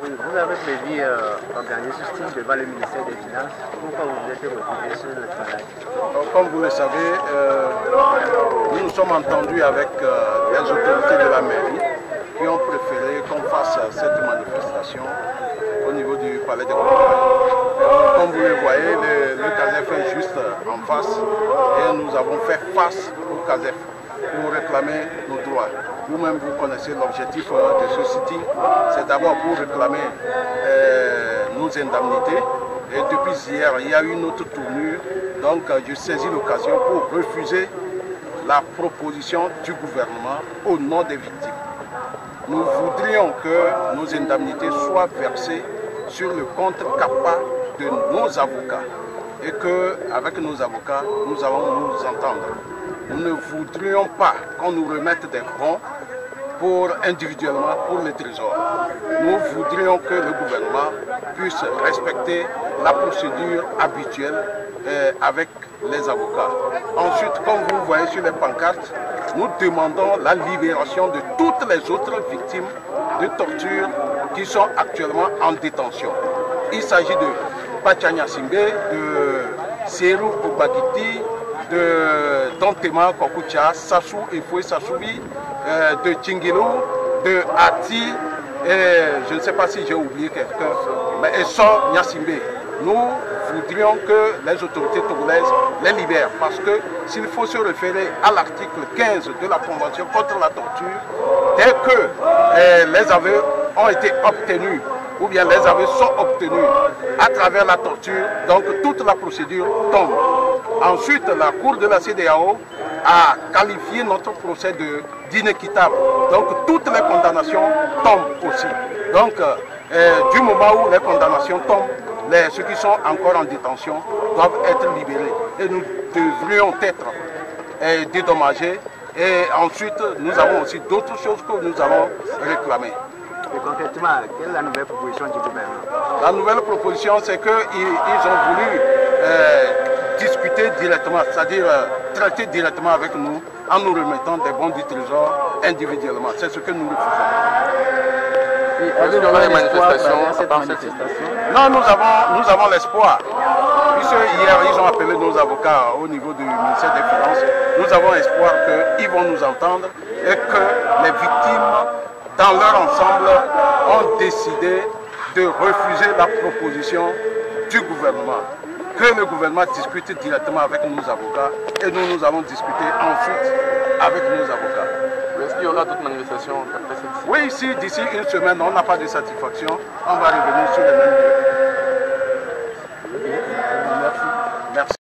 Oui, vous avez prévu organiser ce style devant le ministère des Finances. Pourquoi vous êtes refusé sur le travail? Comme vous le savez, nous nous sommes entendus avec les autorités de la mairie qui ont préféré qu'on fasse cette manifestation au niveau du palais des congrès. Comme vous le voyez, le CASEF est juste en face et nous avons fait face au CASEF pour réclamer nos droits. Vous-même, vous connaissez l'objectif de ce sitting, c'est d'abord pour réclamer nos indemnités. Et depuis hier, il y a eu une autre tournure, donc je saisis l'occasion pour refuser la proposition du gouvernement au nom des victimes. Nous voudrions que nos indemnités soient versées sur le compte CAPA de nos avocats et qu'avec nos avocats, nous allons nous entendre. Nous ne voudrions pas qu'on nous remette des ronds individuellement pour le trésor. Nous voudrions que le gouvernement puisse respecter la procédure habituelle avec les avocats. Ensuite, comme vous voyez sur les pancartes, nous demandons la libération de toutes les autres victimes de torture qui sont actuellement en détention. Il s'agit de Pachanya Simbe, de Serou Obagiti, de Dantema Kokucha, Sassou Efoué Sassoubi, de Tchingilou, de Ati, et je ne sais pas si j'ai oublié quelqu'un, mais Essor Nyasimbe. Nous voudrions que les autorités togolaises les libèrent parce que s'il faut se référer à l'article 15 de la Convention contre la torture, dès que les aveux ont été obtenus ou bien les aveux sont obtenus à travers la torture, donc toute la procédure tombe. Ensuite, la Cour de la CEDEAO a qualifié notre procès d'inéquitable. Donc toutes les condamnations tombent aussi. Donc du moment où les condamnations tombent, ceux qui sont encore en détention doivent être libérés. Et nous devrions être dédommagés. Et ensuite, nous avons aussi d'autres choses que nous allons réclamer. Et concrètement, quelle est la nouvelle proposition du gouvernement? La nouvelle proposition, c'est qu'ils ont voulu discuter directement, c'est-à-dire traiter directement avec nous en nous remettant des bons du trésor individuellement. C'est ce que nous refusons. Est-ce qu'il y aura des manifestations cette manifestation? Non, nous avons l'espoir. Puisque hier, ils ont appelé nos avocats au niveau du ministère des Finances. Nous avons espoir qu'ils vont nous entendre et que les victimes, dans leur ensemble, ont décidé de refuser la proposition du gouvernement. Que le gouvernement discute directement avec nos avocats et nous allons discuter ensuite avec nos avocats. Est-ce qu'il y aura d'autres manifestations après celle-ci? Oui, si d'ici une semaine on n'a pas de satisfaction, on va revenir sur les mêmes lieux.